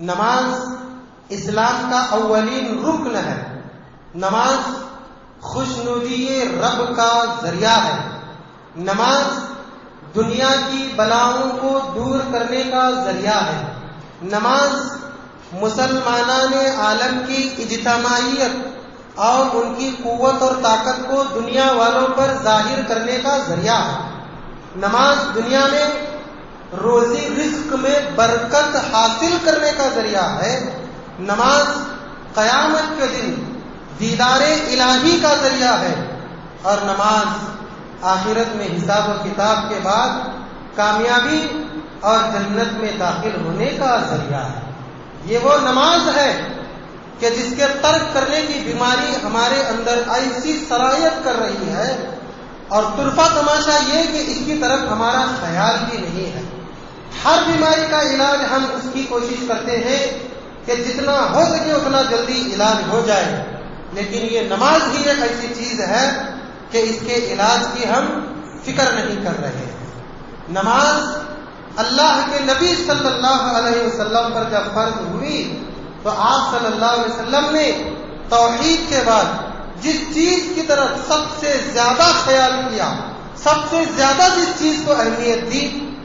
نماز اسلام کا اولین رکن ہے. نماز خوشنودی رب کا ذریعہ ہے. نماز دنیا کی بلاؤں کو دور کرنے کا ذریعہ ہے. نماز مسلمانان عالم کی اجتماعیت اور ان کی قوت اور طاقت کو دنیا والوں پر ظاہر کرنے کا ذریعہ ہے. نماز دنیا میں روزی رزق میں برکت حاصل کرنے کا ذریعہ ہے. نماز قیامت کے دن دیدار الہی کا ذریعہ ہے. اور نماز آخرت میں حساب و کتاب کے بعد کامیابی اور جنت میں داخل ہونے کا ذریعہ ہے. یہ وہ نماز ہے کہ جس کے ترک کرنے کی بیماری ہمارے اندر ایسی سرایت کر رہی ہے، اور طرفہ تماشا یہ کہ اس کی طرف ہمارا خیال بھی نہیں ہے. ہر بیماری کا علاج ہم اس کی کوشش کرتے ہیں کہ جتنا ہو سکے اتنا جلدی علاج ہو جائے، لیکن یہ نماز ہی ایک ایسی چیز ہے کہ اس کے علاج کی ہم فکر نہیں کر رہے ہیں. نماز اللہ کے نبی صلی اللہ علیہ وسلم پر جب فرض ہوئی تو آپ صلی اللہ علیہ وسلم نے توحید کے بعد جس چیز کی طرف سب سے زیادہ خیال کیا، سب سے زیادہ جس چیز کو اہمیت دی،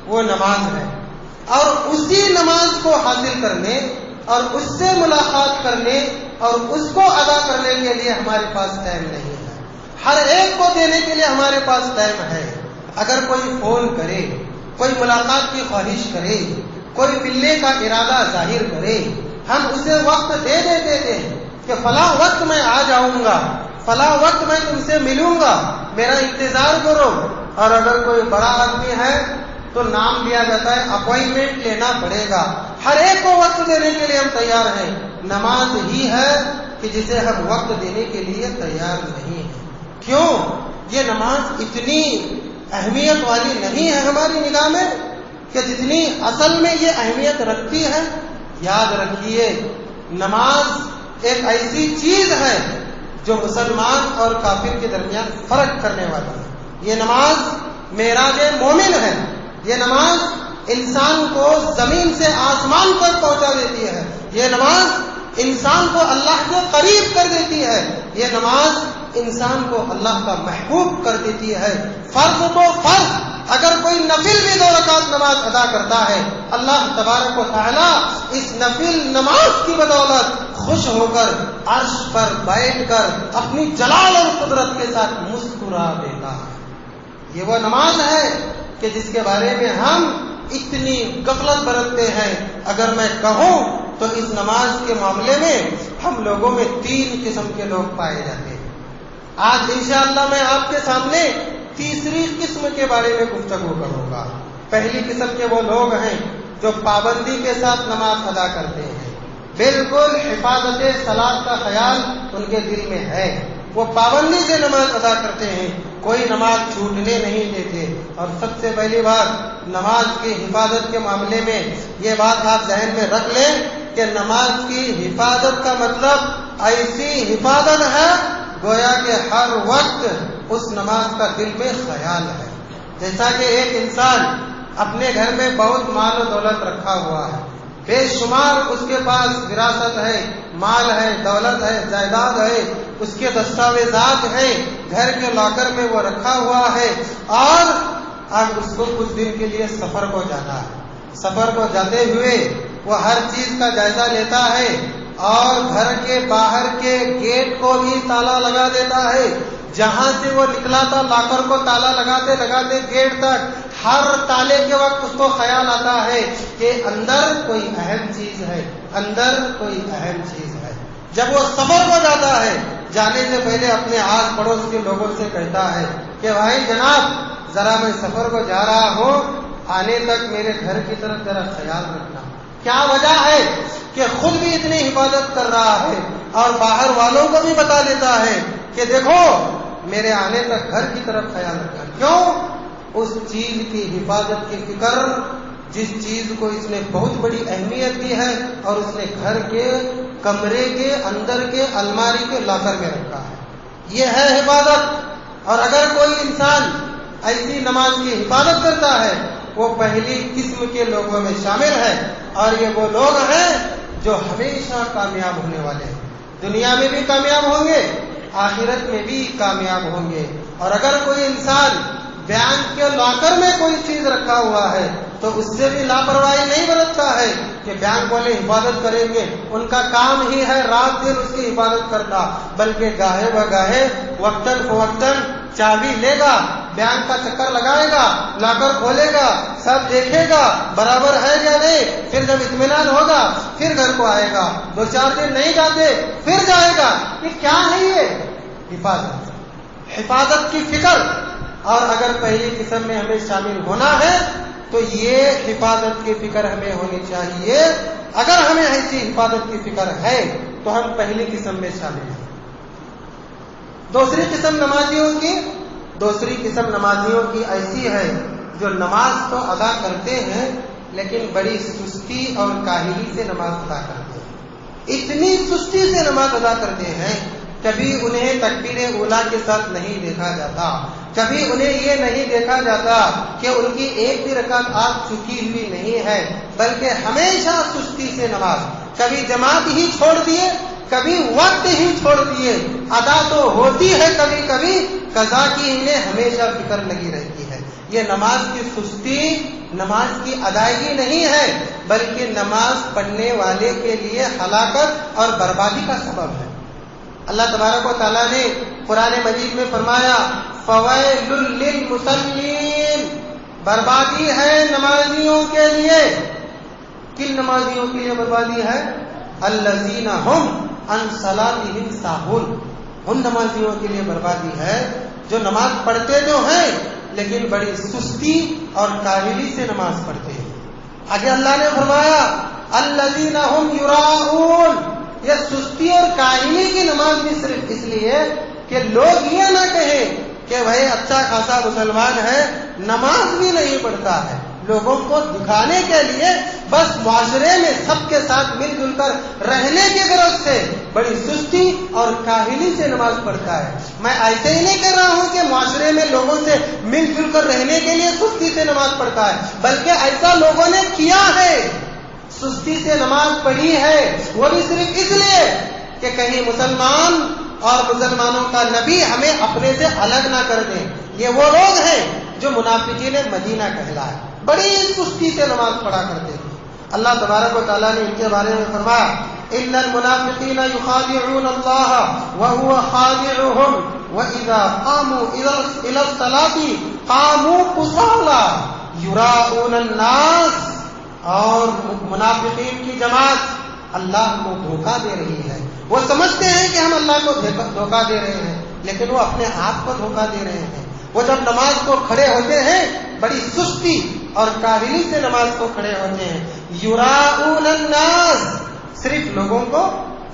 وہ نماز ہے. اور اسی نماز کو حاصل کرنے اور اس سے ملاقات کرنے اور اس کو ادا کرنے کے لیے ہمارے پاس ٹائم نہیں ہے. ہر ایک کو دینے کے لیے ہمارے پاس ٹائم ہے. اگر کوئی فون کرے، کوئی ملاقات کی خواہش کرے، کوئی ملنے کا ارادہ ظاہر کرے، ہم اسے وقت دے دیتے ہیں کہ فلاں وقت میں آ جاؤں گا، فلاں وقت میں تم سے ملوں گا، میرا انتظار کرو. اور اگر کوئی بڑا آدمی ہے تو نام لیا جاتا ہے، اپوائنٹمنٹ لینا پڑے گا. ہر ایک کو وقت دینے کے لیے ہم تیار ہیں. نماز ہی ہے کہ جسے ہم وقت دینے کے لیے تیار نہیں ہیں. کیوں؟ یہ نماز اتنی اہمیت والی نہیں ہے ہماری نگاہ میں کہ جتنی اصل میں یہ اہمیت رکھتی ہے. یاد رکھیے، نماز ایک ایسی چیز ہے جو مسلمان اور کافر کے درمیان فرق کرنے والی ہے. یہ نماز معراج مومن ہے. یہ نماز انسان کو زمین سے آسمان پر پہنچا دیتی ہے. یہ نماز انسان کو اللہ کے قریب کر دیتی ہے. یہ نماز انسان کو اللہ کا محبوب کر دیتی ہے. فرض تو فرض، اگر کوئی نفل بھی 2 رکعت نماز ادا کرتا ہے، اللہ تبارک و تعالی اس نفل نماز کی بدولت خوش ہو کر عرش پر بیٹھ کر اپنی جلال اور قدرت کے ساتھ مسکرا دیتا ہے. یہ وہ نماز ہے کہ جس کے بارے میں ہم اتنی غفلت برتتے ہیں. اگر میں کہوں تو اس نماز کے معاملے میں ہم لوگوں میں 3 قسم کے لوگ پائے جاتے ہیں. آج انشاءاللہ میں آپ کے سامنے تیسری قسم کے بارے میں گفتگو کروں گا. پہلی قسم کے وہ لوگ ہیں جو پابندی کے ساتھ نماز ادا کرتے ہیں، بالکل حفاظت صلاۃ کا خیال ان کے دل میں ہے. وہ پابندی سے نماز ادا کرتے ہیں، کوئی نماز چھوٹنے نہیں دیتے. اور سب سے پہلی بات، نماز کی حفاظت کے معاملے میں یہ بات آپ ذہن میں رکھ لیں کہ نماز کی حفاظت کا مطلب ایسی حفاظت ہے گویا کہ ہر وقت اس نماز کا دل میں خیال ہے. جیسا کہ ایک انسان اپنے گھر میں بہت مال و دولت رکھا ہوا ہے، بے شمار اس کے پاس وراثت ہے، مال ہے، دولت ہے، جائیداد ہے، اس کے دستاویزات ہیں، گھر کے لاکر میں وہ رکھا ہوا ہے، اور اب اس کو کچھ دن کے لیے سفر کو جانا ہے. سفر کو جاتے ہوئے وہ ہر چیز کا جائزہ لیتا ہے اور گھر کے باہر کے گیٹ کو بھی تالا لگا دیتا ہے. جہاں سے وہ نکلا تھا لاکر کو تالا لگاتے لگاتے گیٹ تک، ہر تالے کے وقت اس کو خیال آتا ہے کہ اندر کوئی اہم چیز ہے، اندر کوئی اہم چیز ہے. جب وہ سفر کو جاتا ہے، جانے سے پہلے اپنے آس پڑوس کے لوگوں سے کہتا ہے کہ بھائی جناب ذرا میں سفر کو جا رہا ہوں، آنے تک میرے گھر کی طرف ذرا خیال رکھنا. کیا وجہ ہے کہ خود بھی اتنی حفاظت کر رہا ہے اور باہر والوں کو بھی بتا دیتا ہے کہ دیکھو میرے آنے تک گھر کی طرف خیال رکھنا. کیوں؟ اس چیز کی حفاظت کی فکر، جس چیز کو اس نے بہت بڑی اہمیت دی ہے اور اس نے گھر کے کمرے کے اندر کے الماری کے لاکر میں رکھا ہے. یہ ہے حفاظت. اور اگر کوئی انسان ایسی نماز کی حفاظت کرتا ہے وہ پہلی قسم کے لوگوں میں شامل ہے. اور یہ وہ لوگ ہیں جو ہمیشہ کامیاب ہونے والے ہیں، دنیا میں بھی کامیاب ہوں گے، آخرت میں بھی کامیاب ہوں گے۔ اور اگر کوئی انسان بینک کے لاکر میں کوئی چیز رکھا ہوا ہے تو اس سے بھی لاپرواہی نہیں برتتا ہے کہ بینک والے حفاظت کریں گے، ان کا کام ہی ہے رات دن اس کی حفاظت کرنا، بلکہ گاہے بگاہے وقتاً فوقتاً چابی لے گا، بینک کا چکر لگائے گا، لاکر کھولے گا، سب دیکھے گا برابر ہے یا نہیں، پھر جب اطمینان ہوگا پھر گھر کو آئے گا، 2-4 دن نہیں جاتے پھر جائے گا۔ یہ کیا ہے؟ یہ حفاظت کی فکر۔ اور اگر پہلی قسم میں ہمیں شامل ہونا ہے تو یہ حفاظت کی فکر ہمیں ہونی چاہیے۔ اگر ہمیں ایسی حفاظت کی فکر ہے تو ہم پہلی قسم میں شامل ہیں۔ دوسری قسم نمازیوں کی ایسی ہے جو نماز تو ادا کرتے ہیں لیکن بڑی سستی اور کاہلی سے نماز ادا کرتے ہیں۔ اتنی سستی سے نماز ادا کرتے ہیں، کبھی انہیں تکبیر اولیٰ کے ساتھ نہیں دیکھا جاتا، کبھی انہیں یہ نہیں دیکھا جاتا کہ ان کی ایک بھی رکعت آگ چکی ہوئی نہیں ہے، بلکہ ہمیشہ سستی سے نماز، کبھی جماعت ہی چھوڑ دیے، کبھی وقت ہی چھوڑ دیے، ادا تو ہوتی ہے کبھی کبھی، قضا کی انہیں ہمیشہ فکر لگی رہتی ہے۔ یہ نماز کی سستی نماز کی ادائیگی نہیں ہے، بلکہ نماز پڑھنے والے کے لیے ہلاکت اور بربادی کا سبب ہے۔ اللہ تبارک و تعالیٰ نے قرآن مجید میں فرمایا فویل للمصلین، بربادی ہے نمازیوں کے لیے۔ کن نمازیوں کے لیے بربادی ہے؟ الذین هم عن صلاتهم ساہون، ان نمازیوں کے لیے بربادی ہے جو نماز پڑھتے تو ہیں لیکن بڑی سستی اور کاہلی سے نماز پڑھتے ہیں۔ آگے اللہ نے فرمایا الذین هم یراؤون، یہ سستی اور کاہلی کی نماز بھی صرف اس لیے کہ لوگ یہ نہ کہیں کہ بھائی اچھا خاصا مسلمان ہے نماز بھی نہیں پڑھتا ہے، لوگوں کو دکھانے کے لیے بس معاشرے میں سب کے ساتھ مل جل کر رہنے کی غرض سے بڑی سستی اور کاہلی سے نماز پڑھتا ہے۔ میں ایسے ہی نہیں کہہ رہا ہوں کہ معاشرے میں لوگوں سے مل جل کر رہنے کے لیے سستی سے نماز پڑھتا ہے، بلکہ ایسا لوگوں نے کیا ہے، سستی سے نماز پڑھی ہے، وہ بھی صرف اس لیے کہ کہیں مسلمان اور مسلمانوں کا نبی ہمیں اپنے سے الگ نہ کر دیں۔ یہ وہ لوگ ہیں جو منافقین مدینہ کہلائے، بڑی سستی سے نماز پڑھا کرتے تھے۔ اللہ تبارک و تعالیٰ نے ان کے بارے میں فرمایا ان المنافقین یخادعون اللہ وهو خادعهم واذا قاموا الى الصلاة قاموا كسالى یراؤون الناس، اور منافقین کی جماعت اللہ کو دھوکہ دے رہی ہے۔ وہ سمجھتے ہیں کہ ہم اللہ کو دھوکہ دے رہے ہیں لیکن وہ اپنے آپ کو دھوکہ دے رہے ہیں۔ وہ جب نماز کو کھڑے ہوتے ہیں بڑی سستی اور کاہلی سے نماز کو کھڑے ہوتے ہیں۔ یراؤون الناس، صرف لوگوں کو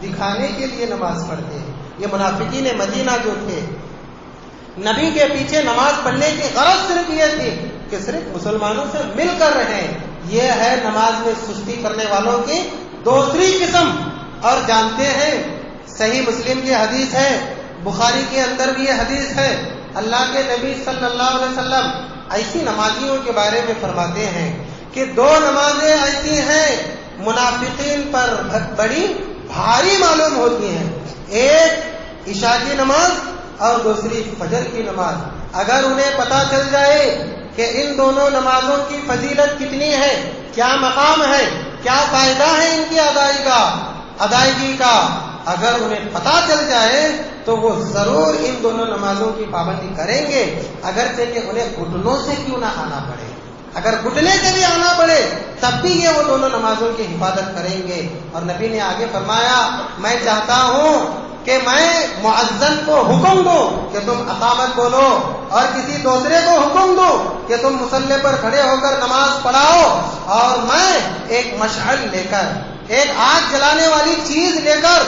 دکھانے کے لیے نماز پڑھتے ہیں۔ یہ منافقین مدینہ جو تھے، نبی کے پیچھے نماز پڑھنے کی غرض صرف یہ تھی کہ صرف مسلمانوں سے مل کر رہیں۔ یہ ہے نماز میں سستی کرنے والوں کی دوسری قسم۔ اور جانتے ہیں صحیح مسلم کی حدیث ہے، بخاری کے اندر بھی یہ حدیث ہے، اللہ کے نبی صلی اللہ علیہ وسلم ایسی نمازیوں کے بارے میں فرماتے ہیں کہ 2 نمازیں ایسی ہیں منافقین پر بڑی بھاری معلوم ہوتی ہیں، ایک عشاء کی نماز اور دوسری فجر کی نماز۔ اگر انہیں پتہ چل جائے کہ ان دونوں نمازوں کی فضیلت کتنی ہے، کیا مقام ہے، کیا فائدہ ہے ان کی ادائیگی کا، اگر انہیں پتہ چل جائے تو وہ ضرور ان دونوں نمازوں کی پابندی کریں گے، اگرچہ کہ انہیں گھٹنوں سے کیوں نہ آنا پڑے، اگر گھٹنے سے بھی آنا پڑے تب بھی یہ وہ دونوں نمازوں کی حفاظت کریں گے۔ اور نبی نے آگے فرمایا میں چاہتا ہوں کہ میں مؤذن کو حکم دوں کہ تم اقامت بولو اور کسی دوسرے کو حکم دوں کہ تم مصلی پر کھڑے ہو کر نماز پڑھاؤ، اور میں ایک مشعل لے کر، ایک آگ جلانے والی چیز لے کر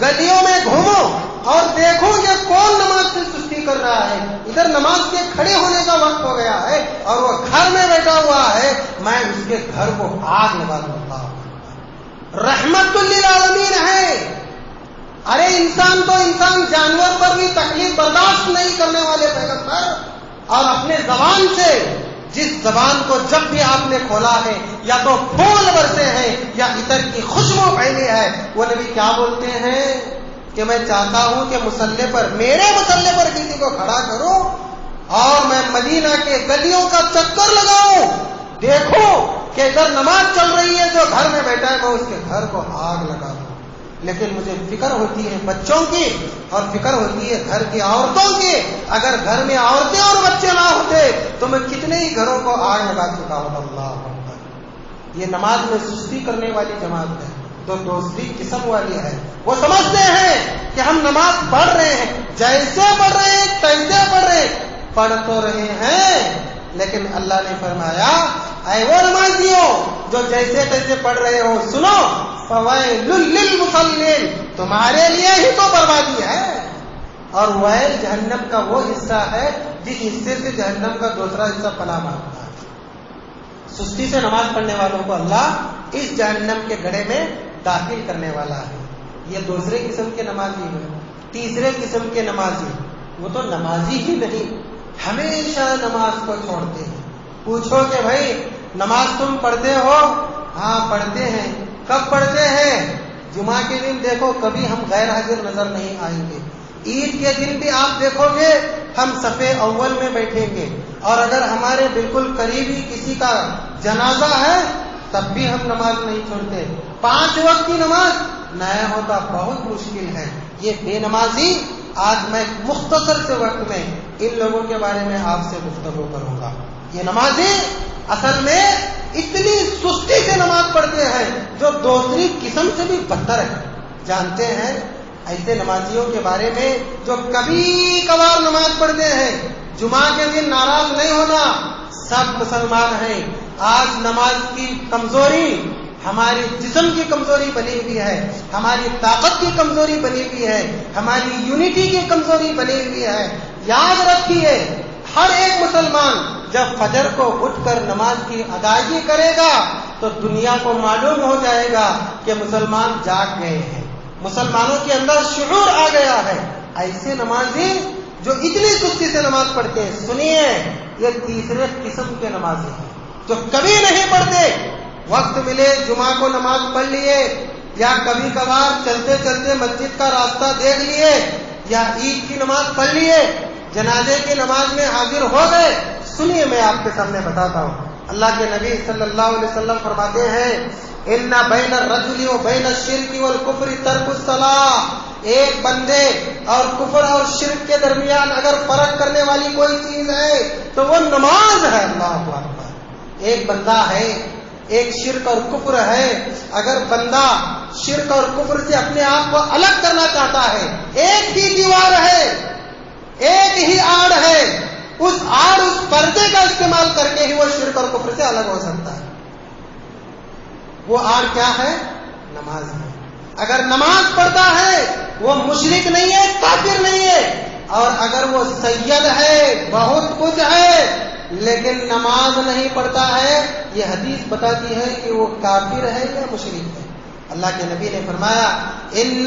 گلیوں میں گھوموں اور دیکھوں کہ کون نماز سے سستی کر رہا ہے۔ ادھر نماز کے کھڑے ہونے کا وقت ہو گیا ہے اور وہ گھر میں بیٹھا ہوا ہے، میں اس کے گھر کو آگ لگا دوں گا۔ رحمت للعالمین ہے۔ ارے انسان تو انسان، جانور پر بھی تکلیف برداشت نہیں کرنے والے پیغمبر، اور اپنے زبان سے جس زبان کو جب بھی آپ نے کھولا ہے یا تو پھول برسے ہیں یا عطر کی خوشبو پھیلی ہے. وہ نبی کیا بولتے ہیں کہ میں چاہتا ہوں کہ مصلی پر، میرے مصلی پر کسی کو کھڑا کروں اور میں مدینہ کے گلیوں کا چکر لگاؤں، دیکھو کہ ادھر نماز چل رہی ہے، جو گھر میں بیٹھا ہے میں اس کے گھر کو آگ لگا دوں. لیکن مجھے فکر ہوتی ہے بچوں کی اور فکر ہوتی ہے گھر کی عورتوں کی. اگر گھر میں عورتیں اور بچے نہ ہوتے تو میں کتنے ہی گھروں کو آگ لگا چکا ہوں. اللہ اکبر. یہ نماز میں سستی کرنے والی جماعت ہے، تو دوسری قسم والی ہے. وہ سمجھتے ہیں کہ ہم نماز پڑھ رہے ہیں، جیسے پڑھ رہے ہیں تیسے پڑھ رہے ہیں. پڑھ تو رہے ہیں لیکن اللہ نے فرمایا اے وہ نمازیوں جو جیسے تیسے پڑھ رہے ہو، سنو فویل للمصلین، تمہارے لیے ہی تو بربادی ہے. اور ویل جہنم کا وہ حصہ ہے جس حصے سے جہنم کا دوسرا حصہ پناہ مانگتا ہے. سستی سے نماز پڑھنے والوں کو اللہ اس جہنم کے گڑھے میں داخل کرنے والا ہے. یہ دوسرے قسم کے نمازی ہیں. تیسرے قسم کے نمازی، وہ تو نمازی ہی نہیں، ہمیشہ نماز کو چھوڑتے ہیں. پوچھو کہ بھائی نماز تم پڑھتے ہو؟ ہاں پڑھتے ہیں. کب پڑھتے ہیں؟ جمعہ کے دن دیکھو کبھی ہم غیر حاضر نظر نہیں آئیں گے. عید کے دن بھی آپ دیکھو گے ہم صفے اول میں بیٹھیں گے. اور اگر ہمارے بالکل قریبی کسی کا جنازہ ہے تب بھی ہم نماز نہیں چھوڑتے. 5 وقت کی نماز نہ ہوتا بہت مشکل ہے. یہ بے نمازی آج میں مختصر سے وقت میں ان لوگوں کے بارے میں آپ سے گفتگو کروں گا. یہ نمازی اصل میں اتنی سستی سے نماز پڑھتے ہیں جو دوسری قسم سے بھی بدتر ہے. جانتے ہیں ایسے نمازیوں کے بارے میں جو کبھی کبھار نماز پڑھتے ہیں. جمعہ کے دن ناراض نہیں ہونا، سب مسلمان ہیں. آج نماز کی کمزوری ہماری جسم کی کمزوری بنی ہوئی ہے، ہماری طاقت کی کمزوری بنی ہوئی ہے، ہماری یونٹی کی کمزوری بنی ہوئی ہے. یاد رکھیے ہر ایک مسلمان جب فجر کو اٹھ کر نماز کی ادائیگی کرے گا تو دنیا کو معلوم ہو جائے گا کہ مسلمان جاگ گئے ہیں، مسلمانوں کے اندر شعور آ گیا ہے. ایسے نمازی جو اتنی سستی سے نماز پڑھتے ہیں، سنیے یہ تیسرے قسم کے نمازی ہیں جو کبھی نہیں پڑھتے. وقت ملے جمعہ کو نماز پڑھ لیے، یا کبھی کبھار چلتے چلتے مسجد کا راستہ دیکھ لیے، یا عید کی نماز پڑھ لیے، جنازے کی نماز میں حاضر ہو گئے. سنیے میں آپ کے سامنے بتاتا ہوں. اللہ کے نبی صلی اللہ علیہ وسلم فرماتے ہیں ان بین الرجل و بین الشرک والکفر ترک الصلاۃ. ایک بندے اور کفر اور شرک کے درمیان اگر فرق کرنے والی کوئی چیز ہے تو وہ نماز ہے. اللہ اکبر. ایک بندہ ہے، ایک شرک اور کفر ہے. اگر بندہ شرک اور کفر سے اپنے آپ کو الگ کرنا چاہتا ہے، ایک ہی دیوار ہے، ایک ہی آڑ ہے، اس آڑ اس پردے کا استعمال کر کے ہی وہ شرک اور کفر سے الگ ہو سکتا ہے. وہ آڑ کیا ہے؟ نماز ہے. اگر نماز پڑھتا ہے وہ مشرک نہیں ہے، کافر نہیں ہے. اور اگر وہ سید ہے، بہت کچھ ہے، لیکن نماز نہیں پڑھتا ہے، یہ حدیث بتاتی ہے کہ وہ کافر ہے یا مشرک ہے. اللہ کے نبی نے فرمایا ان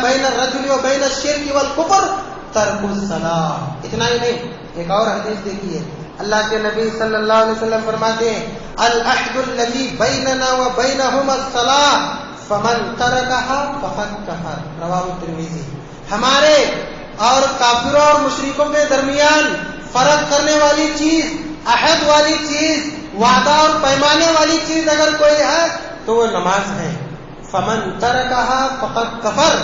بین الرجل و بین الشرک والکفر ترک الصلاۃ. اتنا ہی نہیں، ایک اور حدیث دیکھیے. اللہ کے نبی صلی اللہ علیہ وسلم فرماتے ہیں العہد الذی بیننا و بینہم الصلاۃ فمن ترکها فقد کفر. رواہ ترمذی. ہمارے اور کافروں اور مشرکوں کے درمیان فرق کرنے والی چیز، عہد والی چیز، وعدہ اور پیمانے والی چیز اگر کوئی ہے تو وہ نماز ہے. فمن ترکها فقد کفر.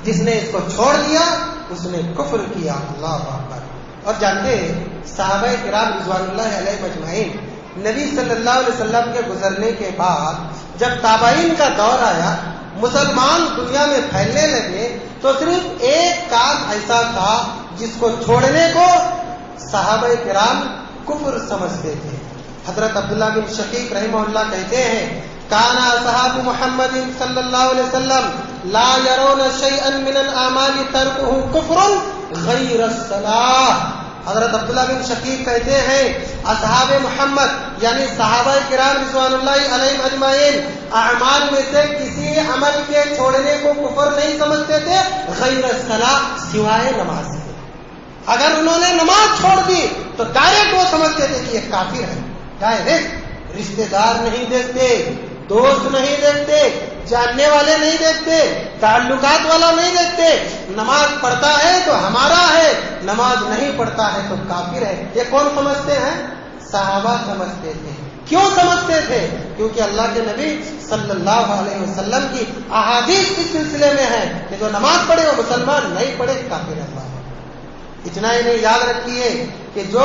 جس نے اس کو چھوڑ دیا اس نے کفر کیا. اللہ اکبر. اور جانتے صحابہ کرام رضوان اللہ علیہ مجمعین نبی صلی اللہ علیہ وسلم کے گزرنے کے بعد جب تابعین کا دور آیا، مسلمان دنیا میں پھیلنے لگے، تو صرف ایک کام ایسا تھا جس کو چھوڑنے کو صحابہ کرام کفر سمجھتے تھے. حضرت عبداللہ بن شقیق رحمہ اللہ کہتے ہیں کانا اصحاب محمد صلی اللہ علیہ وسلم لا يرون شيئا من الاعمال تركه كفر غیر الصلاۃ. حضرت عبداللہ بن شقیق کہتے ہیں اصحاب محمد یعنی صحابہ کرام رضوان اللہ علیہم اجمعین اعمال میں سے کسی عمل کے چھوڑنے کو کفر نہیں سمجھتے تھے غیر الصلاۃ، سوائے نماز کے. اگر انہوں نے نماز چھوڑ دی تو ڈائریکٹ وہ سمجھتے تھے کہ یہ کافر ہے. ڈائریکٹ رشتے دار نہیں دیکھتے, دوست نہیں دیکھتے, جاننے والے نہیں دیکھتے, تعلقات والا نہیں دیکھتے. نماز پڑھتا ہے تو ہمارا ہے, نماز نہیں پڑھتا ہے تو کافر ہے. یہ کون سمجھتے ہیں؟ صحابہ سمجھتے تھے. کیوں سمجھتے تھے؟ کیونکہ اللہ کے نبی صلی اللہ علیہ وسلم کی احادیث اس سلسلے میں ہے کہ جو نماز پڑھے وہ مسلمان, نہیں پڑھے کافر ہے. اتنا ہی نہیں, یاد رکھیے کہ جو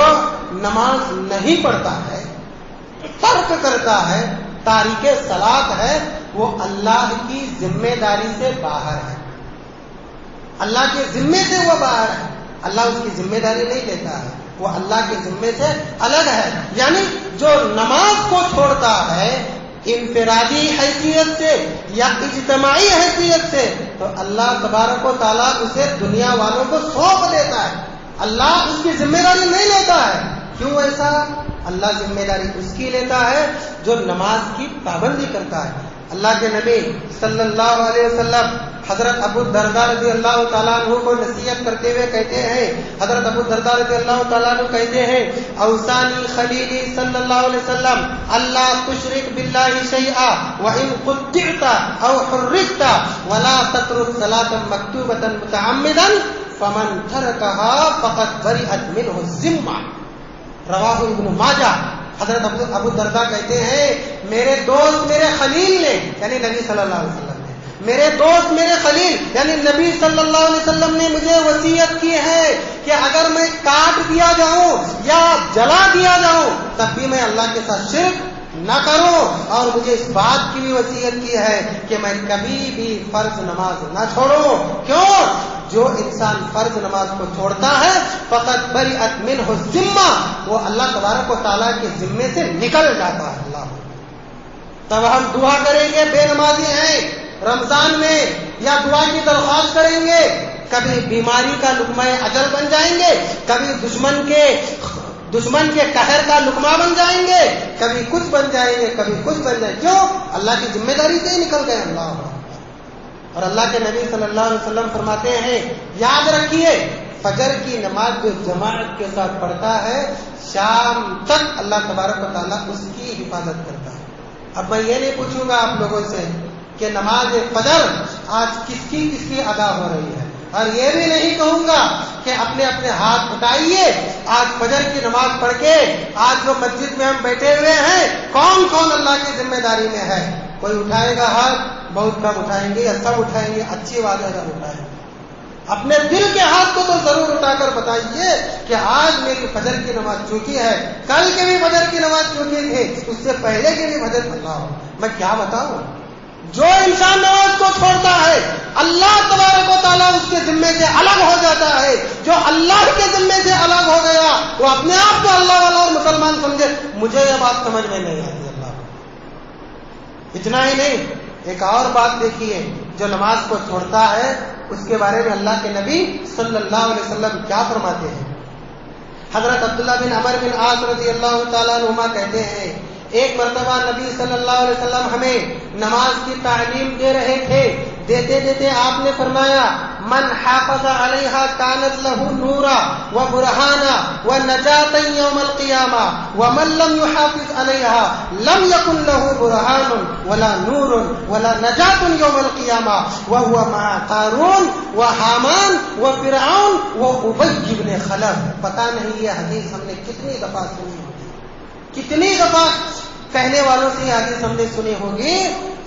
نماز نہیں پڑھتا ہے, ترک کرتا ہے, تاریک صلاۃ ہے, وہ اللہ کی ذمہ داری سے باہر ہے. اللہ کے ذمے سے وہ باہر ہے. اللہ اس کی ذمہ داری نہیں لیتا ہے, وہ اللہ کے ذمے سے الگ ہے. یعنی جو نماز کو چھوڑتا ہے انفرادی حیثیت سے یا اجتماعی حیثیت سے, تو اللہ تبارک و تعالیٰ اسے دنیا والوں کو سونپ دیتا ہے. اللہ اس کی ذمہ داری نہیں لیتا ہے. کیوں ایسا؟ اللہ ذمہ داری اس کی لیتا ہے جو نماز کی پابندی کرتا ہے. اللہ کے نبی صلی اللہ علیہ وسلم حضرت ابو الدرداء رضی اللہ تعالیٰ عنہ کو نصیحت کرتے ہوئے کہتے ہیں, حضرت ابو الدرداء رضی اللہ تعالیٰ عنہ کہتے ہیں, اوصانی خلیلی صلی اللہ علیہ وسلم اللہ تشرک باللہ شیئا وان قطعت او حرکت ولا تترک صلاۃ مکتوبۃ متعمدا فمن ترکها فقد برئت منه الذمہ. رواہ ابن ماجہ. حضرت ابو الدرداء کہتے ہیں, میرے دوست میرے خلیل نے, یعنی نبی صلی اللہ علیہ وسلم نے, میرے دوست میرے خلیل یعنی نبی صلی اللہ علیہ وسلم نے مجھے وصیت کی ہے کہ اگر میں کاٹ دیا جاؤں یا جلا دیا جاؤں تب بھی میں اللہ کے ساتھ شرک نہ کروں, اور مجھے اس بات کی بھی وصیت کی ہے کہ میں کبھی بھی فرض نماز نہ چھوڑوں. کیوں؟ جو انسان فرض نماز کو چھوڑتا ہے فقط برئت منہ الذمہ, وہ اللہ تبارک و تعالیٰ کے ذمے سے نکل جاتا ہے. اللہ تب ہم دعا کریں گے, بے نمازی ہیں رمضان میں, یا دعا کی درخواست کریں گے, کبھی بیماری کا لقمہ اجل بن جائیں گے, کبھی دشمن کے قہر کا لقمہ بن جائیں گے, کبھی کچھ بن جائیں گے, کبھی کچھ بن جائیں گے. کیوں؟ اللہ کی ذمہ داری سے ہی نکل گئے. اللہ اور اللہ کے نبی صلی اللہ علیہ وسلم فرماتے ہیں, یاد رکھیے فجر کی نماز جو جماعت کے ساتھ پڑھتا ہے شام تک اللہ تبارک و تعالیٰ اس کی حفاظت کرتا ہے. اب میں یہ نہیں پوچھوں گا آپ لوگوں سے کہ نماز فجر آج کس کی ادا ہو رہی ہے, اور یہ بھی نہیں کہوں گا کہ اپنے اپنے ہاتھ اٹھائیے آج فجر کی نماز پڑھ کے آج جو مسجد میں ہم بیٹھے ہوئے ہیں کون کون اللہ کی ذمہ داری میں ہے. کوئی اٹھائے گا ہاتھ, بہت کم اٹھائیں گے, یا سب اٹھائیں گے, اچھی بات ہے اگر اٹھائیں گے. اپنے دل کے ہاتھ کو تو ضرور اٹھا کر بتائیے کہ آج میری فجر کی نماز چوکی ہے, کل کے بھی فجر کی نماز چوکی تھی, اس سے پہلے کے بھی فجر بتاؤ. میں کیا بتاؤں؟ جو انسان نماز کو چھوڑتا ہے اللہ تبارک و تعالیٰ اس کے ذمے سے الگ ہو جاتا ہے. جو اللہ کے ذمے سے الگ ہو گیا وہ اپنے آپ کو اللہ والا اور مسلمان سمجھے. مجھے یہ بات سمجھ میں نہیں آتی. اللہ اتنا ہی نہیں, ایک اور بات دیکھیے, جو نماز کو چھوڑتا ہے اس کے بارے میں اللہ کے نبی صلی اللہ علیہ وسلم کیا فرماتے ہیں. حضرت عبداللہ بن عمر بن عاص رضی اللہ تعالیٰ عنہما کہتے ہیں, ایک مرتبہ نبی صلی اللہ علیہ وسلم ہمیں نماز کی تعلیم دے رہے تھے. دیتے دیتے آپ نے فرمایا, من حافظ علیہا کانت لہ نورا و برہانا و نجاتا یوم القیامہ ومن لم یحافظ علیہا لم یکن لہ برہان ولا نور ولا نجات یوم القیامہ وہو مع قارون و حامان و فرعون و ابی بن خلف. پتہ نہیں یہ حدیث ہم نے کتنی دفعہ سنی ہوگی, کتنی دفعہ پہلے والوں سے یہ حدیث ہم نے سنی ہوگی.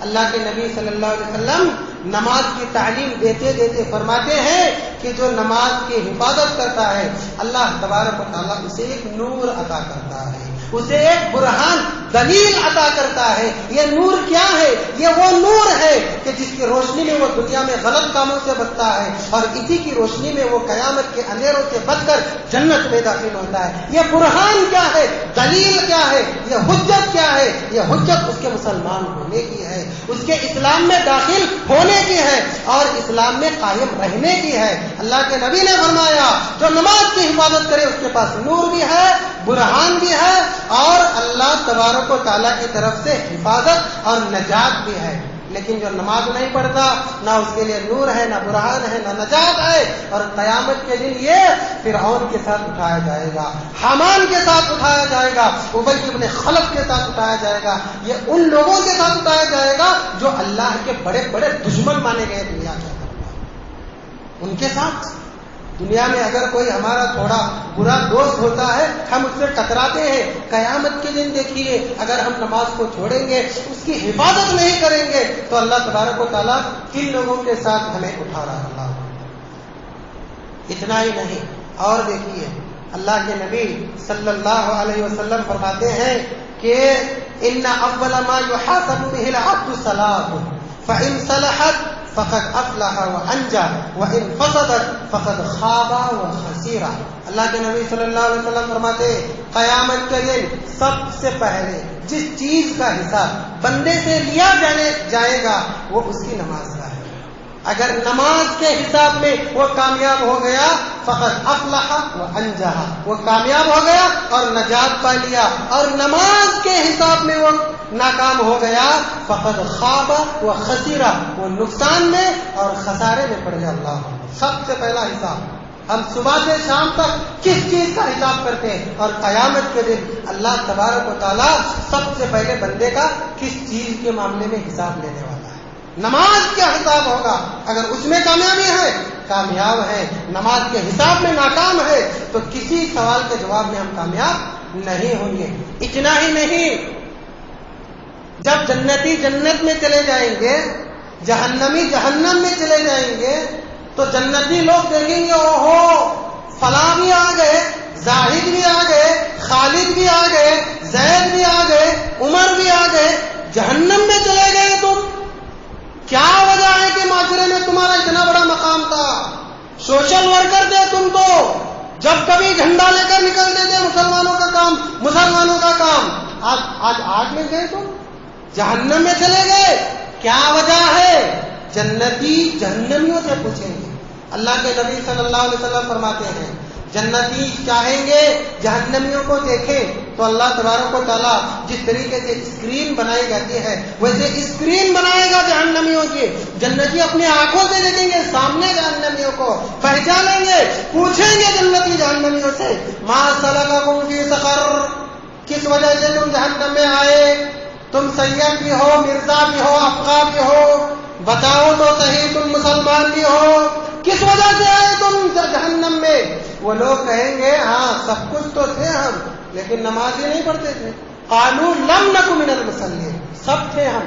اللہ کے نبی صلی اللہ علیہ وسلم نماز کی تعلیم دیتے دیتے فرماتے ہیں کہ جو نماز کی حفاظت کرتا ہے اللہ تبارک و تعالیٰ اسے ایک نور عطا کرتا ہے, اسے ایک برہان دلیل عطا کرتا ہے. یہ نور کیا ہے؟ یہ وہ نور ہے کہ جس کی روشنی میں وہ دنیا میں غلط کاموں سے بچتا ہے, اور اسی کی روشنی میں وہ قیامت کے اندھیروں سے بچ کر جنت میں داخل ہوتا ہے. یہ برہان کیا ہے؟ دلیل کیا ہے؟ یہ حجت کیا ہے؟ یہ حجت اس کے مسلمان ہونے کی ہے, اس کے اسلام میں داخل ہونے کی ہے, اور اسلام میں قائم رہنے کی ہے. اللہ کے نبی نے فرمایا جو نماز کی حفاظت کرے اس کے پاس نور بھی ہے, برہان بھی ہے, اور اللہ تبارک و تعالیٰ کی طرف سے حفاظت اور نجات بھی ہے. لیکن جو نماز نہیں پڑھتا نہ اس کے لیے نور ہے، نہ برہان ہے، نہ نجات ہے، اور قیامت کے دن یہ فرعون کے ساتھ اٹھایا جائے گا، حامان کے ساتھ اٹھایا جائے گا، ابی بن خلف کے ساتھ اٹھایا جائے گا، یہ ان لوگوں کے ساتھ اٹھایا جائے گا جو اللہ کے بڑے بڑے دشمن مانے گئے دنیا کے اندر۔ ان کے ساتھ دنیا میں اگر کوئی ہمارا تھوڑا برا دوست ہوتا ہے ہم اس سے ٹکراتے ہیں، قیامت کے دن دیکھیے اگر ہم نماز کو چھوڑیں گے، اس کی حفاظت نہیں کریں گے تو اللہ تبارک و تعالیٰ کن لوگوں کے ساتھ ہمیں اٹھا رہا ہے۔ اللہ اتنا ہی نہیں، اور دیکھیے اللہ کے نبی صلی اللہ علیہ وسلم فرماتے ہیں کہ ان اول ما يحاسب به العبد الصلاۃ فان صلحت فقد افلح وانجا وان فسدت فقد خاب وخسر۔ اللہ کے نبی صلی اللہ علیہ وسلم فرماتے قیامت کے دن سب سے پہلے جس چیز کا حساب بندے سے لیا جائے گا وہ اس کی نماز کا ہے۔ اگر نماز کے حساب میں وہ کامیاب ہو گیا فقد افلح وانجا، وہ کامیاب ہو گیا اور نجات پا لیا، اور نماز کے حساب میں وہ ناکام ہو گیا فقد خواب و خسیرہ، وہ نقصان میں اور خسارے میں پڑ گیا۔ اللہ سب سے پہلا حساب ہم صبح سے شام تک کس چیز کا حساب کرتے ہیں، اور قیامت کے دن اللہ تبارک و تعالیٰ سب سے پہلے بندے کا کس چیز کے معاملے میں حساب لینے والا ہے۔ نماز کیا حساب ہوگا، اگر اس میں کامیابی ہے کامیاب ہے، نماز کے حساب میں ناکام ہے تو کسی سوال کے جواب میں ہم کامیاب نہیں ہوں گے۔ اتنا ہی نہیں، جب جنتی جنت میں چلے جائیں گے، جہنمی جہنم میں چلے جائیں گے تو جنتی لوگ دیکھیں گے اوہو فلاں بھی آ گئے، زاہد بھی آ گئے، خالد بھی آ گئے، زید بھی آ گئے، عمر بھی آ گئے، جہنم میں چلے گئے تم، کیا وجہ ہے کہ معاشرے میں تمہارا اتنا بڑا مقام تھا، سوشل ورکر تھے تم تو، جب کبھی جھنڈا لے کر نکلتے تھے مسلمانوں کا کام، مسلمانوں کا کام، آج میں گئے تم جہنم میں چلے گئے، کیا وجہ ہے؟ جنتی جہنمیوں سے پوچھیں گے۔ اللہ کے نبی صلی اللہ علیہ وسلم فرماتے ہیں جنتی چاہیں گے جہنمیوں کو دیکھیں تو اللہ تبارک و تعالیٰ جس طریقے سے اسکرین بنائی جاتی ہے ویسے اسکرین بنائے گا جہنمیوں کی، جنتی اپنی آنکھوں سے دیکھیں گے سامنے جہنمیوں کو، پہچانیں گے، پوچھیں گے جنتی جہنمیوں سے ما سلککم فی سقر، کس وجہ سے تم جہنم میں آئے، تم سید بھی ہو، مرزا بھی ہو، افقا بھی ہو، بتاؤ تو صحیح تم مسلمان بھی ہو، کس وجہ سے آئے تم جہنم میں؟ وہ لوگ کہیں گے ہاں سب کچھ تو تھے ہم لیکن نماز ہی نہیں پڑھتے تھے، قالوا لم نک من المصلین، سب تھے ہم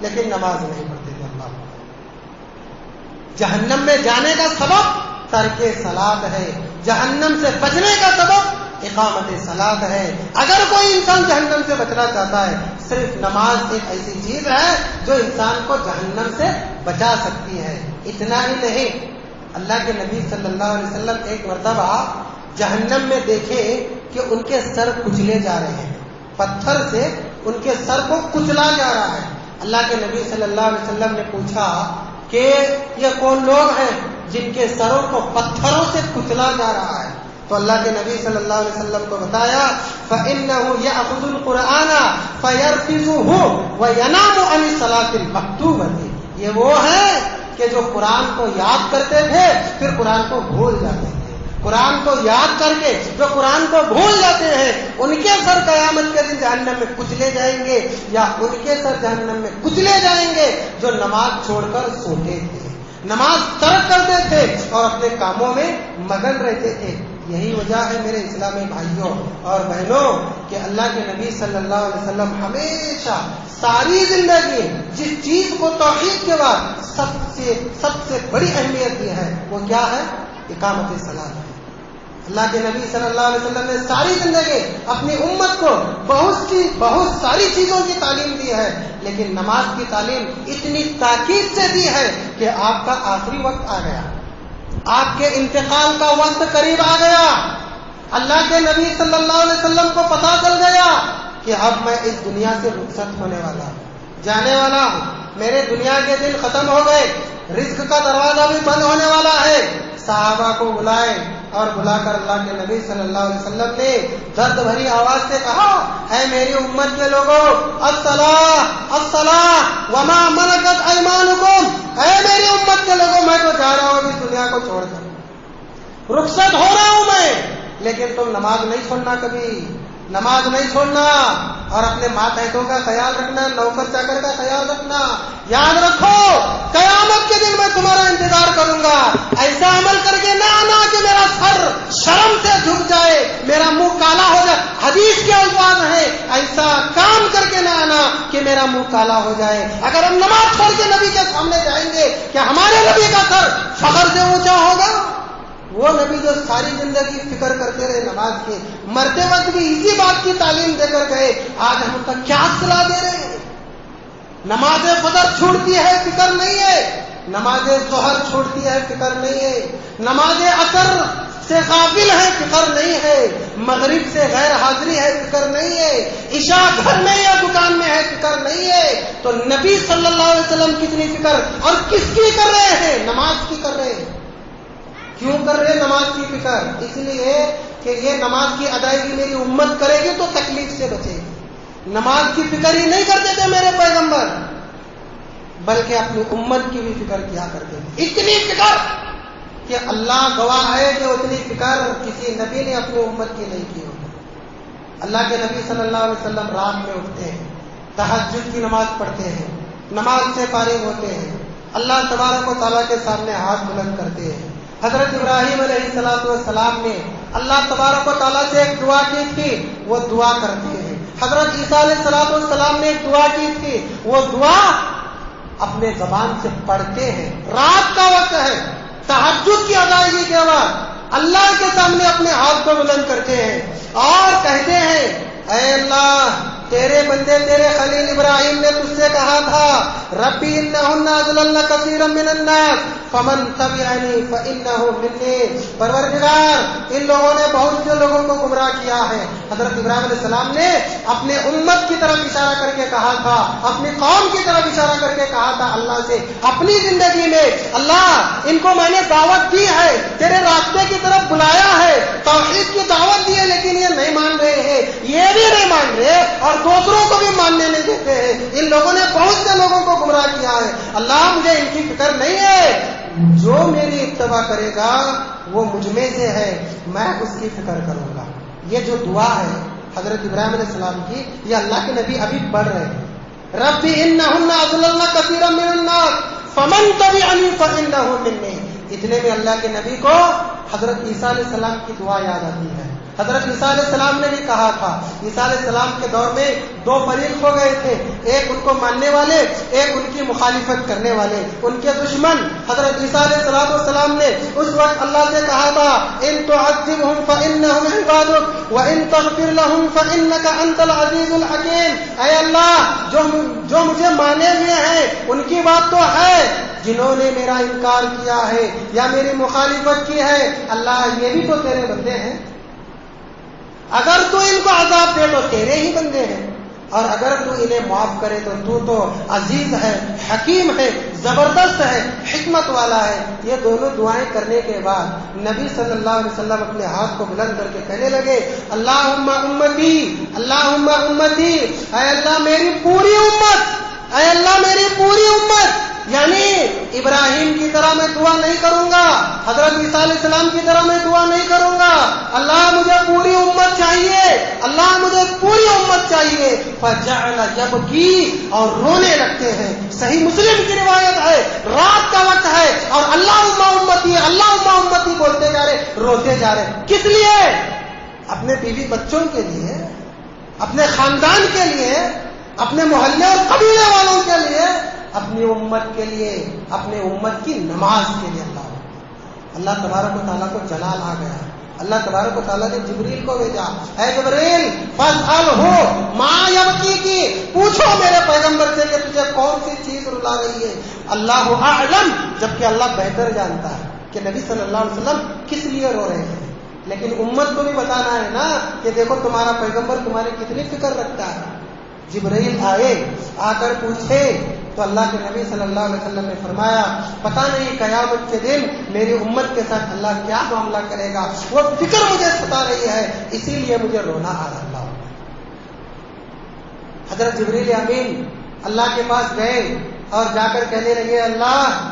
لیکن نماز نہیں پڑھتے تھے۔ اللہ جہنم میں جانے کا سبب ترک صلاۃ ہے، جہنم سے بچنے کا سبب اقامت صلاۃ ہے۔ اگر کوئی انسان جہنم سے بچنا چاہتا ہے صرف نماز ایک ایسی چیز ہے جو انسان کو جہنم سے بچا سکتی ہے۔ اتنا ہی نہیں، اللہ کے نبی صلی اللہ علیہ وسلم ایک مرتبہ جہنم میں دیکھے کہ ان کے سر کچلے جا رہے ہیں، پتھر سے ان کے سر کو کچلا جا رہا ہے۔ اللہ کے نبی صلی اللہ علیہ وسلم نے پوچھا کہ یہ کون لوگ ہیں جن کے سروں کو پتھروں سے کچلا جا رہا ہے؟ تو اللہ کے نبی صلی اللہ علیہ وسلم کو بتایا فَإِنَّهُ يَأْخُذُ الْقُرْآنَ فَيَرْفِزُهُ وَيَنَامُ عَنِ الصَّلَاةِ الْمَكْتُوبَةِ، یہ وہ ہے کہ جو قرآن کو یاد کرتے تھے پھر قرآن کو بھول جاتے تھے، قرآن کو یاد کر کے جو قرآن کو بھول جاتے ہیں ان کے سر قیامت کے دن جہنم میں کچلے جائیں گے، یا ان کے سر جہنم میں کچلے جائیں گے جو نماز چھوڑ کر سوتے تھے، نماز ترک کرتے تھے اور اپنے کاموں میں مگن رہتے تھے۔ یہی وجہ ہے میرے اسلامی بھائیوں اور بہنوں کہ اللہ کے نبی صلی اللہ علیہ وسلم ہمیشہ ساری زندگی جس چیز کو توحید کے بعد سب سے بڑی اہمیت دی ہے وہ کیا ہے؟ اقامت صلاۃ ہے۔ اللہ کے نبی صلی اللہ علیہ وسلم نے ساری زندگی اپنی امت کو بہت ساری چیزوں کی تعلیم دی ہے، لیکن نماز کی تعلیم اتنی تاکید سے دی ہے کہ آپ کا آخری وقت آ گیا، آپ کے انتقال کا وقت قریب آ گیا، اللہ کے نبی صلی اللہ علیہ وسلم کو پتا چل گیا کہ اب میں اس دنیا سے رخصت ہونے والا ہوں، جانے والا ہوں، میرے دنیا کے دن ختم ہو گئے، رزق کا دروازہ بھی بند ہونے والا ہے۔ صحابہ کو بلائے، اور بلا کر اللہ کے نبی صلی اللہ علیہ وسلم نے درد بھری آواز سے کہا، اے میری امت کے لوگوں، الصلاۃ الصلاۃ وما ملکت ایمانکم، اے میری امت کے لوگوں، میں تو جا رہا ہوں اس دنیا کو چھوڑ کر، رخصت ہو رہا ہوں میں، لیکن تم نماز نہیں چھوڑنا، کبھی نماز نہیں چھوڑنا، اور اپنے ماتحتوں کا خیال رکھنا، نوکر چاکر کا خیال رکھنا۔ یاد رکھو قیامت کے دن میں تمہارا انتظار کروں گا، ایسا عمل کر کے نہ آنا کہ میرا سر شرم سے جھک جائے، میرا منہ کالا ہو جائے، حدیث کے الفاظ ہیں، ایسا کام کر کے نہ آنا کہ میرا منہ کالا ہو جائے۔ اگر ہم نماز چھوڑ کے نبی کے سامنے جائیں گے کہ ہمارے نبی کا سر فخر سے اونچا ہوگا؟ وہ نبی جو ساری زندگی فکر کرتے رہے نماز کے، مرتے وقت بھی اسی بات کی تعلیم دے کر گئے، آج ہم کا کیا صلاح دے رہے ہیں؟ نماز فجر چھوڑتی ہے، فکر نہیں ہے، نماز ظہر چھوڑتی ہے، فکر نہیں ہے، نماز عصر سے غافل ہے، فکر نہیں ہے، مغرب سے غیر حاضری ہے، فکر نہیں ہے، عشاء گھر میں یا دکان میں ہے، فکر نہیں ہے۔ تو نبی صلی اللہ علیہ وسلم کتنی فکر اور کس کی کر رہے ہیں؟ نماز کی کر رہے ہیں۔ کیوں کر رہے نماز کی فکر؟ اس لیے کہ یہ نماز کی ادائیگی میری امت کرے گی تو تکلیف سے بچے گی۔ نماز کی فکر ہی نہیں کرتے تھے میرے پیغمبر، بلکہ اپنی امت کی بھی فکر کیا کرتے تھے، اتنی فکر کہ اللہ گواہ ہے کہ اتنی فکر کسی نبی نے اپنی امت کی نہیں کی ہوگی۔ اللہ کے نبی صلی اللہ علیہ وسلم رات میں اٹھتے ہیں، تہجد کی نماز پڑھتے ہیں، نماز سے فارغ ہوتے ہیں، اللہ تبارک و تعالیٰ کے سامنے ہاتھ بلند کرتے ہیں۔ حضرت ابراہیم علیہ السلام نے اللہ تبارک و تعالیٰ سے ایک دعا کی تھی، وہ دعا کرتے ہیں۔ حضرت عیسیٰ علیہ السلام نے ایک دعا کی تھی، وہ دعا اپنے زبان سے پڑھتے ہیں۔ رات کا وقت ہے، تہجد کی ادائیگی کے بعد اللہ کے سامنے اپنے ہاتھ کو بلند کرتے ہیں اور کہتے ہیں، اے اللہ، تیرے بندے تیرے خلیل ابراہیم نے تجھ سے کہا تھا، ربی انہن اضللن کثیرا من الناس فمن تبعنی فانہ منی، پروردگار ان لوگوں نے بہت سے لوگوں کو گمراہ کیا ہے۔ حضرت ابراہیم علیہ السلام نے اپنے امت کی طرف اشارہ کر کے کہا تھا، اپنی قوم کی طرف اشارہ کر کے کہا تھا اللہ سے، اپنی زندگی میں اللہ ان کو میں نے دعوت دی ہے، تیرے راستے کی طرف بلایا ہے، توحید کی دعوت دی ہے، لیکن یہ نہیں مان رہے ہیں، یہ بھی نہیں مان رہے اور دوسروں کو بھی ماننے نہیں دیتے ہیں، ان لوگوں نے بہت سے لوگوں کو گمراہ کیا ہے۔ اللہ مجھے ان کی فکر نہیں ہے، جو میری اتباع کرے گا وہ مجھ میں سے ہے، میں اس کی فکر کروں گا۔ یہ جو دعا ہے حضرت ابراہیم علیہ السلام کی، یہ اللہ کے نبی ابھی پڑھ رہے ہیں، ربی انہن اضللن کثیرا من الناس فمن تبعنی فانہ منی۔ اتنے میں اللہ کے نبی کو حضرت عیسیٰ علیہ السلام کی دعا یاد آتی ہے۔ حضرت عیسیٰ علیہ السلام نے بھی کہا تھا، عیسیٰ علیہ السلام کے دور میں دو فریق ہو گئے تھے، ایک ان کو ماننے والے، ایک ان کی مخالفت کرنے والے، ان کے دشمن۔ حضرت عیسیٰ علیہ السلام نے اس وقت اللہ سے کہا تھا، ان تعذبهم فانهم عبادک وان تغفر لهم فانک انت العزیز الحکیم۔ اے اللہ، جو مجھے مانے ہوئے ہیں ان کی بات تو ہے، جنہوں نے میرا انکار کیا ہے یا میری مخالفت کی ہے، اللہ یہ بھی تو تیرے بندے ہیں، اگر تو ان کو عذاب دے تو تیرے ہی بندے ہیں، اور اگر تو انہیں معاف کرے تو تو عزیز ہے، حکیم ہے، زبردست ہے، حکمت والا ہے۔ یہ دونوں دعائیں کرنے کے بعد نبی صلی اللہ علیہ وسلم اپنے ہاتھ کو بلند کر کے کہنے لگے، اللہم امتی، اللہم امتی، اے اللہ میری پوری امت، اے اللہ میری پوری امت، یعنی ابراہیم کی طرح میں دعا نہیں کروں گا، حضرت عیسیٰ علیہ السلام کی طرح میں دعا نہیں کروں گا، اللہ مجھے پوری امت چاہیے، اللہ مجھے پوری امت چاہیے۔ فجعل یبکی، اور رونے لگتے ہیں۔ صحیح مسلم کی روایت ہے، رات کا وقت ہے اور اللہم امتی اللہم امتی بولتے جا رہے، روتے جا رہے۔ کس لیے؟ اپنے بیوی بچوں کے لیے، اپنے خاندان کے لیے، اپنے محلے اور قبیلے والوں کے لیے، اپنی امت کے لیے، اپنے امت کی نماز کے لیے۔ اللہ تبارک و تعالیٰ کو جلال آ گیا، اللہ تبارک و تعالیٰ نے جبریل کو بھیجا، اے جبریل فاسألہ ما یبکی کی، پوچھو میرے پیغمبر سے کہ تجھے کون سی چیز رلا رہی ہے۔ اللہ اعلم، جبکہ اللہ بہتر جانتا ہے کہ نبی صلی اللہ علیہ وسلم کس لیے رو رہے ہیں، لیکن امت کو بھی بتانا ہے نا کہ دیکھو تمہارا پیغمبر تمہاری کتنی فکر رکھتا ہے۔ جبرائیل آئے، آ کر پوچھے تو اللہ کے نبی صلی اللہ علیہ وسلم نے فرمایا پتہ نہیں قیامت کے دن میری امت کے ساتھ اللہ کیا معاملہ کرے گا، وہ فکر مجھے ستا رہی ہے، اسی لیے مجھے رونا آ رہا ہے۔ حضرت جبریل امین اللہ کے پاس گئے اور جا کر کہنے لگے اللہ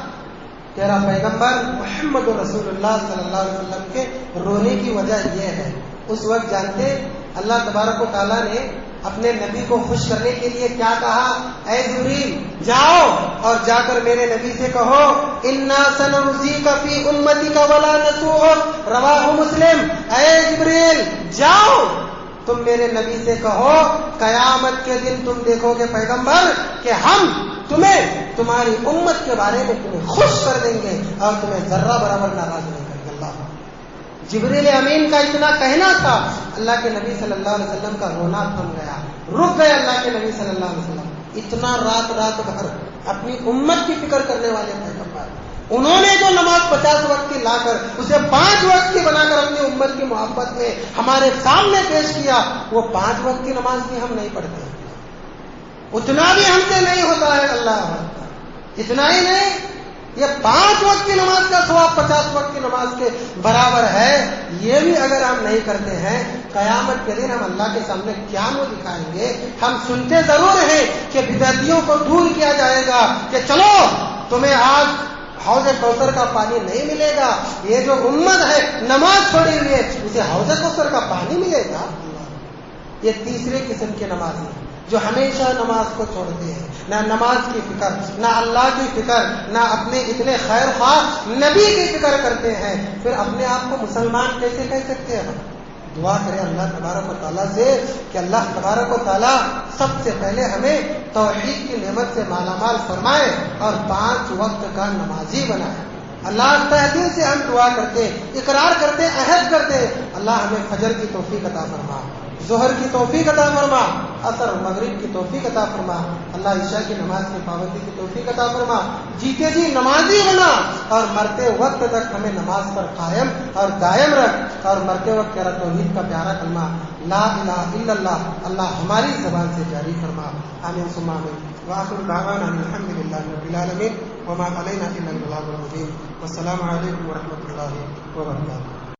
تیرا پیغمبر محمد رسول اللہ صلی اللہ علیہ وسلم کے رونے کی وجہ یہ ہے۔ اس وقت جانتے اللہ تبارک و تعالیٰ نے اپنے نبی کو خوش کرنے کے لیے کیا کہا، اے جبریل جاؤ اور جا کر میرے نبی سے کہو انا سنرضیک فی امتک ولا نسوءک، رواہ مسلم۔ اے جبریل جاؤ تم میرے نبی سے کہو قیامت کے دن تم دیکھو گے پیغمبر کہ ہم تمہیں تمہاری امت کے بارے میں تمہیں خوش کر دیں گے اور تمہیں ذرہ برابر ناراض نہیں کریں گے۔ اللہ جبریل امین کا اتنا کہنا تھا، اللہ کے نبی صلی اللہ علیہ وسلم کا رونا تھم گیا، رک گئے اللہ کے نبی صلی اللہ علیہ وسلم۔ اتنا رات بھر اپنی امت کی فکر کرنے والے پیغمبر، انہوں نے جو نماز 50 وقت کی لا کر اسے 5 وقت کی بنا کر اپنی امت کی محبت میں ہمارے سامنے پیش کیا، وہ 5 وقت کی نماز بھی ہم نہیں پڑھتے، اتنا بھی ہم سے نہیں ہوتا ہے۔ اللہ اتنا ہی نہیں، یہ 5 وقت کی نماز کا ثواب 50 وقت کی نماز کے برابر ہے، یہ بھی اگر ہم نہیں کرتے ہیں قیامت کے دن ہم اللہ کے سامنے کیا منہ دکھائیں گے؟ ہم سنتے ضرور ہیں کہ بدعتیوں کو دور کیا جائے گا کہ چلو تمہیں آج حوض کوثر کا پانی نہیں ملے گا، یہ جو امت ہے نماز چھوڑی ہوئی ہے اسے حوض کوثر کا پانی ملے گا۔ یہ تیسرے قسم کے نمازی ہیں جو ہمیشہ نماز کو چھوڑتے ہیں، نہ نماز کی فکر، نہ اللہ کی فکر، نہ اپنے اتنے خیر خواہ نبی کی فکر کرتے ہیں، پھر اپنے آپ کو مسلمان کیسے کہہ سکتے ہیں؟ دعا کریں اللہ تبارک و تعالیٰ سے کہ اللہ تبارک و تعالیٰ سب سے پہلے ہمیں توحید کی نعمت سے مالا مال فرمائے اور 5 وقت کا نمازی بنائے۔ اللہ تہ دل سے ہم دعا کرتے، اقرار کرتے، عہد کرتے، اللہ ہمیں فجر کی توفیق عطا فرما، ظہر کی توفیق عطا فرما، عصر و مغرب کی توفیق عطا فرما، اللہ عشاء کی نماز کی پابندی کی توفیق عطا فرما، جیتے جی نمازی بنا اور مرتے وقت تک ہمیں نماز پر قائم اور دائم رکھ، اور مرتے وقت تیرا توحید کا پیارا کلمہ لا الہ الا اللہ اللہ ہماری زبان سے جاری فرما۔ آمین ثم آمین۔ وآخر دعوانا الحمد للہ رب العالمین وما علینا الا البلاغ المبین۔ والسلام علیکم ورحمۃ اللہ وبرکاتہ۔